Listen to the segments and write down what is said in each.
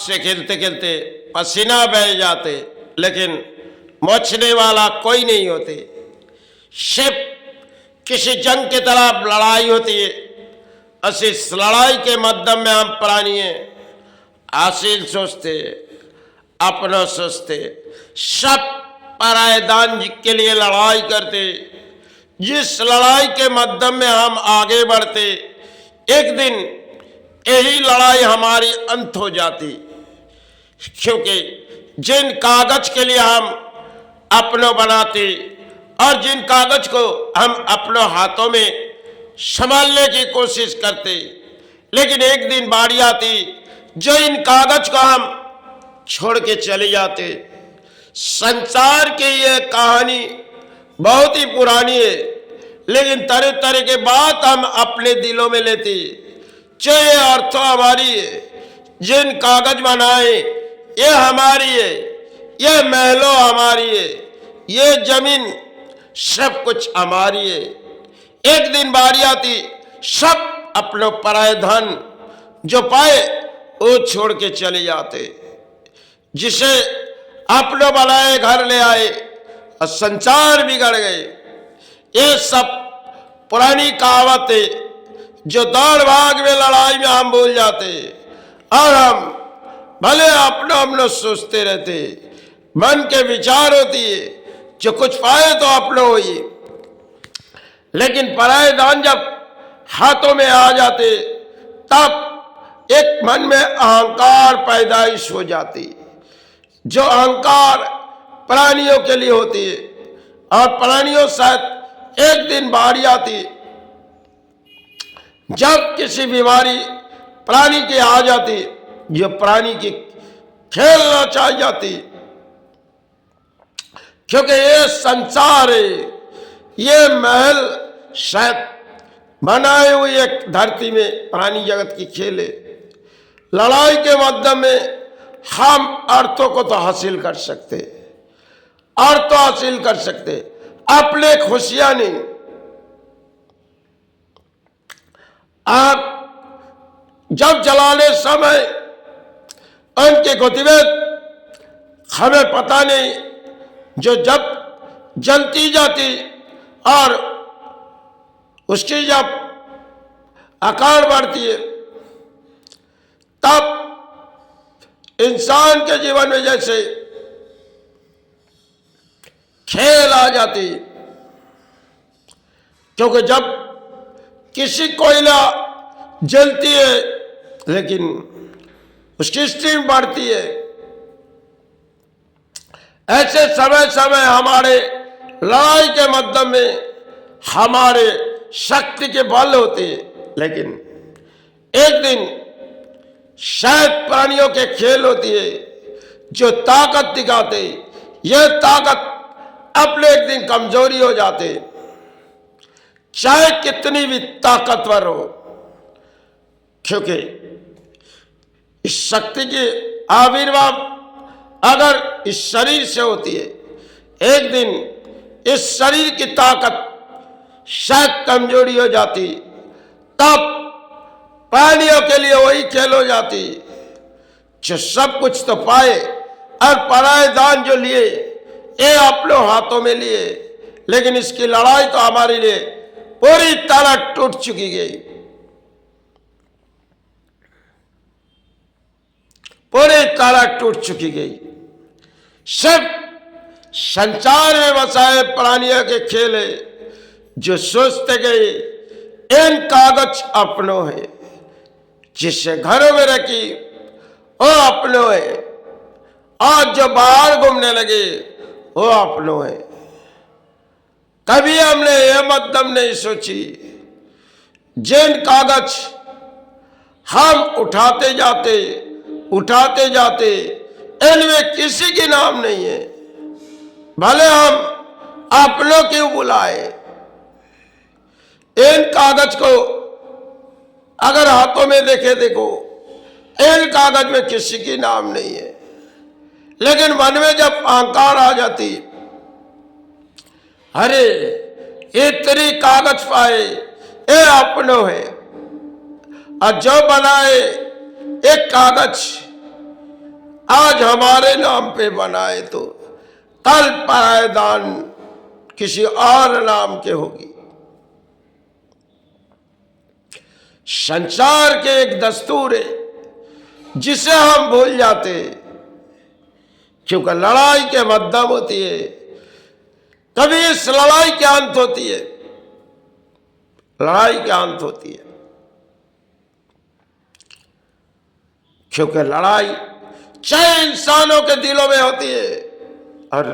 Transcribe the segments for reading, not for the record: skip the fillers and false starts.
से खेलते खेलते पसीना बह जाते, लेकिन मोचने वाला कोई नहीं होते। सिर्फ किसी जंग की तरफ लड़ाई होती है, अस इस लड़ाई के मध्यम में हम प्राणी हासिल सोचते, अपना सोचते, सब परायदान के लिए लड़ाई करते। जिस लड़ाई के मध्यम में हम आगे बढ़ते, एक दिन यही लड़ाई हमारी अंत हो जाती, क्योंकि जिन कागज के लिए हम अपनों बनाते और जिन कागज को हम अपनों हाथों में संभालने की कोशिश करते, लेकिन एक दिन बारी आती जो इन कागज को हम छोड़ के चले जाते। संसार की यह कहानी बहुत ही पुरानी है, लेकिन तरह तरह के बात हम अपने दिलों में लेते। जो ये अर्थों हमारी है, जिन कागज बनाए ये हमारी है, ये महलों हमारी है, ये जमीन सब कुछ हमारी है। एक दिन बारी आती, सब अपने पराये धन जो पाए वो छोड़ के चले जाते। जिसे अपने बनाए घर ले आए और संसार बिगड़ गए। ये सब पुरानी कहावतें जो दौड़ भाग में लड़ाई में हम भूल जाते, और हम भले अपना सोचते रहते, मन के विचार होती है जो कुछ पाए तो अपने हो ही, लेकिन पराये दान जब हाथों में आ जाते तब एक मन में अहंकार पैदाइश हो जाती। जो अहंकार प्राणियों के लिए होती है, और प्राणियों शायद एक दिन बारी आती जब किसी बीमारी प्राणी की आ जाती, जो प्राणी की खेलना चाह जाती, क्योंकि ये संसार है, ये महल शायद बनाए हुई एक धरती में प्राणी जगत की खेल है। लड़ाई के माध्यम में हम अर्थों को तो हासिल कर सकते, अर्थ तो हासिल कर सकते, अपने खुशियां नहीं। आप जब जलाने समय उनके गतिविधि हमें पता नहीं, जो जब जलती जाती और उसकी जब आकार बढ़ती है, तब इंसान के जीवन में जैसे खेल आ जाती। क्योंकि जब किसी कोयला जलती है लेकिन उसकी स्टीम बढ़ती है, ऐसे समय समय हमारे लड़ाई के माध्यम में हमारे शक्ति के बल होते हैं, लेकिन एक दिन शायद प्राणियों के खेल होती है जो ताकत दिखाते, यह ताकत अपने एक दिन कमजोरी हो जाते, चाहे कितनी भी ताकतवर हो, क्योंकि इस शक्ति की आविर्भाव अगर इस शरीर से होती है, एक दिन इस शरीर की ताकत शायद कमजोरी हो जाती, तब प्राणियों के लिए वही खेल हो जाती जो सब कुछ तो पाए और पराये दान जो लिए ये अपने हाथों में लिए, लेकिन इसकी लड़ाई तो हमारे लिए पूरी तरह टूट चुकी गई, पूरी तरह टूट चुकी गई। सिर्फ संसार में बसाए प्राणियों के खेल है जो सोचते गए इन कागज अपनों है, जिससे घरों में रखी वो अपनों है, आज जो बाहर घूमने लगे वो अपनों है। कभी हमने यह मध्यम नहीं सोची, जिन कागज हम उठाते जाते इनमें किसी के नाम नहीं है, भले हम अपनों क्यों बुलाए। इन कागज को अगर हाथों में देखो, इन कागज में किसी की नाम नहीं है, लेकिन मन में जब अहंकार आ जाती, अरे इतनी कागज पाए ये अपनों है, और जो बनाए एक कागज आज हमारे नाम पे बनाए तो कल पायदान किसी और नाम के होगी। संसार के एक दस्तूर है जिसे हम भूल जाते हैं, क्योंकि लड़ाई के मध्यम होती है, कभी इस लड़ाई के अंत होती है, लड़ाई के अंत होती है, क्योंकि लड़ाई चाहे इंसानों के दिलों में होती है और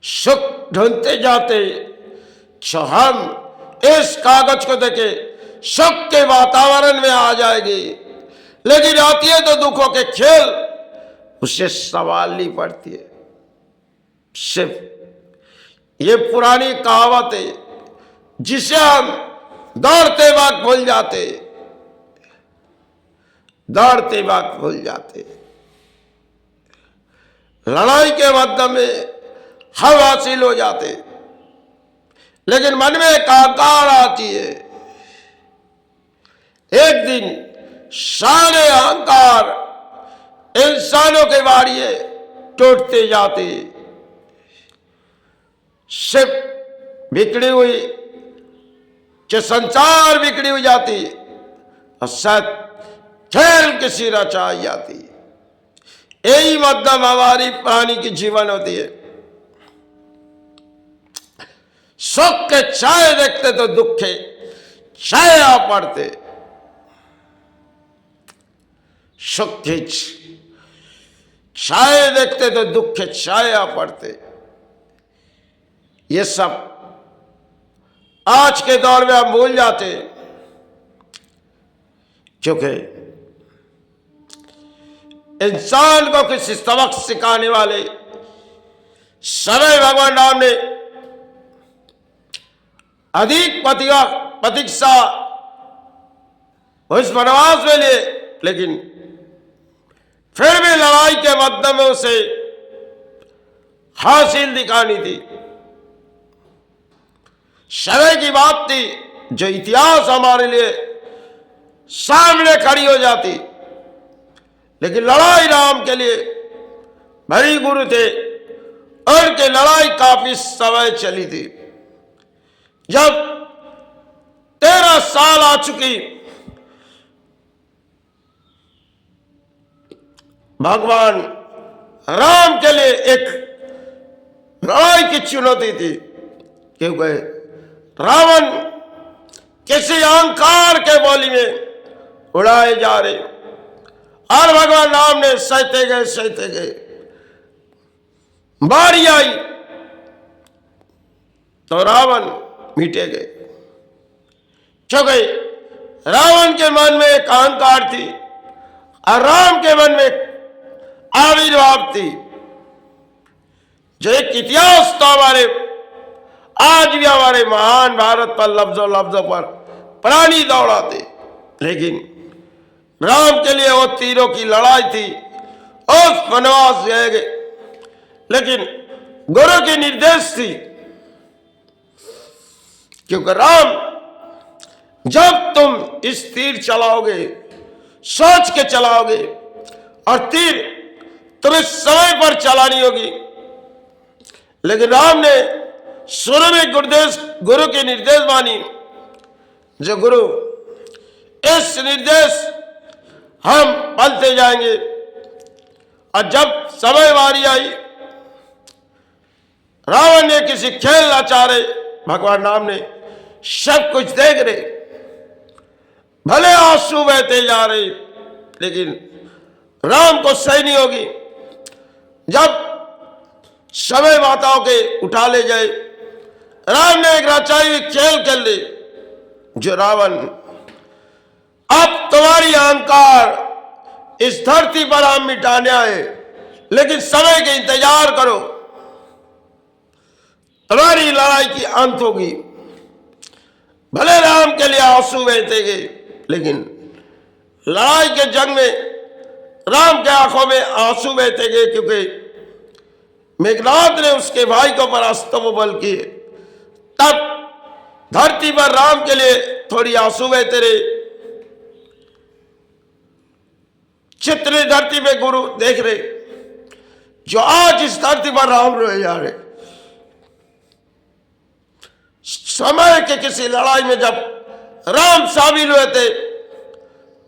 सुख ढूंढते जाते, जो हम इस कागज को देखे सुख के वातावरण में आ जाएगी, लेकिन आती है तो दुखों के खेल, उसे संभालनी पड़ती है। सिर्फ ये पुरानी कहावत है जिसे हम दौड़ते वक्त भूल जाते, दौड़ते वक्त भूल जाते। लड़ाई के मध्य में हम हासिल हो जाते, लेकिन मन में एक आकार आती है, एक दिन सारे अहंकार इंसानों के बारिये टूटते जाते, सिर्फ बिगड़ी हुई जो संसार बिगड़ी हुई जाती और शायद खेल किसी रचाई जाती। यही मतलब हमारी प्राणी की जीवन होती है। सुख के छाए देखते तो दुख के छाया पड़ते, सुख के छाए देखते तो दुख के छाया पड़ते। ये सब आज के दौर में हम भूल जाते, क्योंकि इंसान को किसी सबक सिखाने वाले समय भगवान राम ने अधिक प्रतीक्षा उस वनवास में लिए, लेकिन फिर भी लड़ाई के मध्य में उसे हासिल दिखानी थी। समय की बात थी जो इतिहास हमारे लिए सामने खड़ी हो जाती, लेकिन लड़ाई राम के लिए भरी गुरु थे, उनकी लड़ाई काफी समय चली थी। जब 13 साल आ चुकी, भगवान राम के लिए एक लड़ाई की चुनौती थी, क्योंकि रावण किसी अहंकार के बोली में उड़ाए जा रहे, और भगवान राम ने सहते गए, बारी आई तो रावण मिटे गए, क्योंकि रावण के मन में एक अहंकार थी और राम के मन में एक आविर्भाव थी, जो एक इतिहास तो हमारे आज भी हमारे महान भारत पर लफ्जों पर प्राणी दौड़ाते, लेकिन राम के लिए वो तीरों की लड़ाई थी, उस वनवास गए, लेकिन गुरु की निर्देश थी, क्योंकि राम जब तुम इस तीर चलाओगे, सोच के चलाओगे, और तीर तुम्हें समय पर चलानी होगी, लेकिन राम ने शुरू में गुरु की निर्देश मानी, जो गुरु इस निर्देश हम पालते जाएंगे, और जब समय बारी आई, रावण ने किसी खेल आचारे, भगवान राम ने सब कुछ देख रहे, भले आंसू बहते जा रहे, लेकिन राम को सही नहीं होगी। जब समय माताओं के उठा ले जाए, राम ने एक रचाई हुई खेल खेल ली, जो रावण, अब तुम्हारी अहंकार इस धरती पर हम मिटाने आए, लेकिन समय के इंतजार करो, तुम्हारी लड़ाई की अंत होगी। भले राम के लिए आंसू बहते गए, लेकिन लड़ाई के जंग में राम के आंखों में आंसू बहते गए, क्योंकि मेघनाथ ने उसके भाई को परास्त बल किए। तब धरती पर राम के लिए थोड़ी आंसू बहते रहे। जितने धरती में गुरु देख रहे, जो आज इस धरती पर राम रहे जा रहे, समय के किसी लड़ाई में जब राम शामिल हुए थे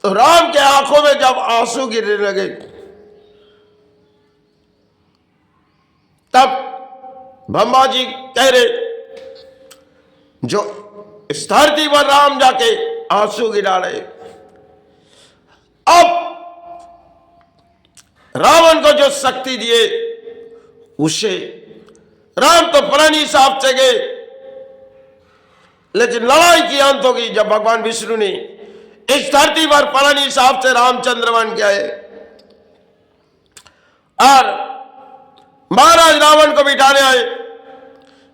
तो राम के आंखों में जब आंसू गिरने लगे, तब ब्रह्मा जी कह रहे, जो इस धरती पर राम जाके आंसू गिरा रहे, अब रावण को जो शक्ति दिए उसे राम तो प्राणी हिसाब से गए, लेकिन लड़ाई की अंत होगी जब भगवान विष्णु ने इस धरती पर प्राणी हिसाब से रामचंद्र बन के आए और महाराज रावण को बिठाने आए।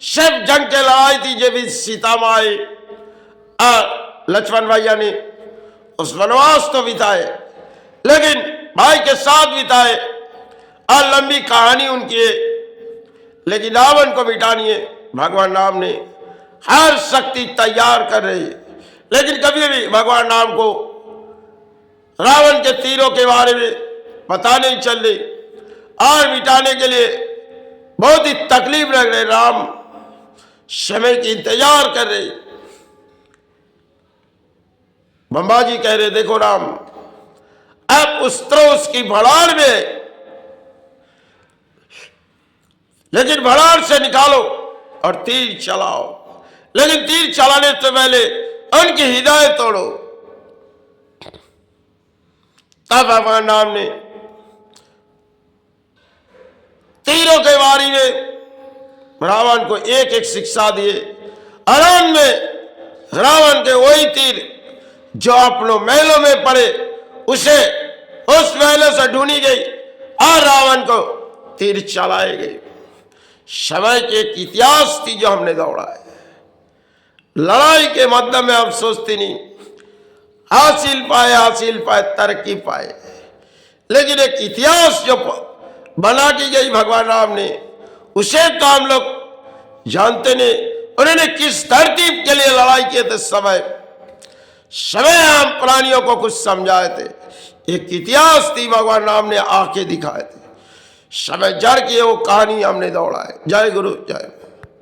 शिव जंग के लड़ाई थी, जब भी सीता माँ आई और लक्ष्मण भैया ने उस वनवास तो बिताए, लेकिन भाई के साथ बिताए और लंबी कहानी उनकी है, लेकिन रावण को बिठानी है। भगवान राम ने हर शक्ति तैयार कर रही, लेकिन कभी भी भगवान राम को रावण के तीरों के बारे में पता नहीं चल रही और मिटाने के लिए बहुत ही तकलीफ रख रहे। राम समय की इंतजार कर रहे। ब्रह्मा जी कह रहे, देखो राम, अब उतरो उसकी भड़ाड़ में, लेकिन भड़ाड़ से निकालो और तीर चलाओ, लेकिन तीर चलाने से पहले उनकी हृदय तोड़ो। तब भगवान राम ने तीरों के बारी में रावण को एक एक शिक्षा दिए। अरण में रावण के वही तीर जो अपनों महलों में पड़े, उसे उस महलों से ढूंढी गई और रावण को तीर चलाए गए। समय के एक इतिहास थी जो हमने दौड़ा है। लड़ाई के मध्य में हम सोचते नहीं, हासिल पाए तरक्की पाए, लेकिन एक इतिहास जो बना की गई भगवान राम ने, उसे तो हम लोग जानते नहीं। उन्होंने किस धरती के लिए लड़ाई किए थे, समय हम प्राणियों को कुछ समझाए थे। एक इतिहास थी, भगवान राम ने आके दिखाए थे। समय जड़ की वो कहानी हमने दौड़ा है। जय गुरु जय।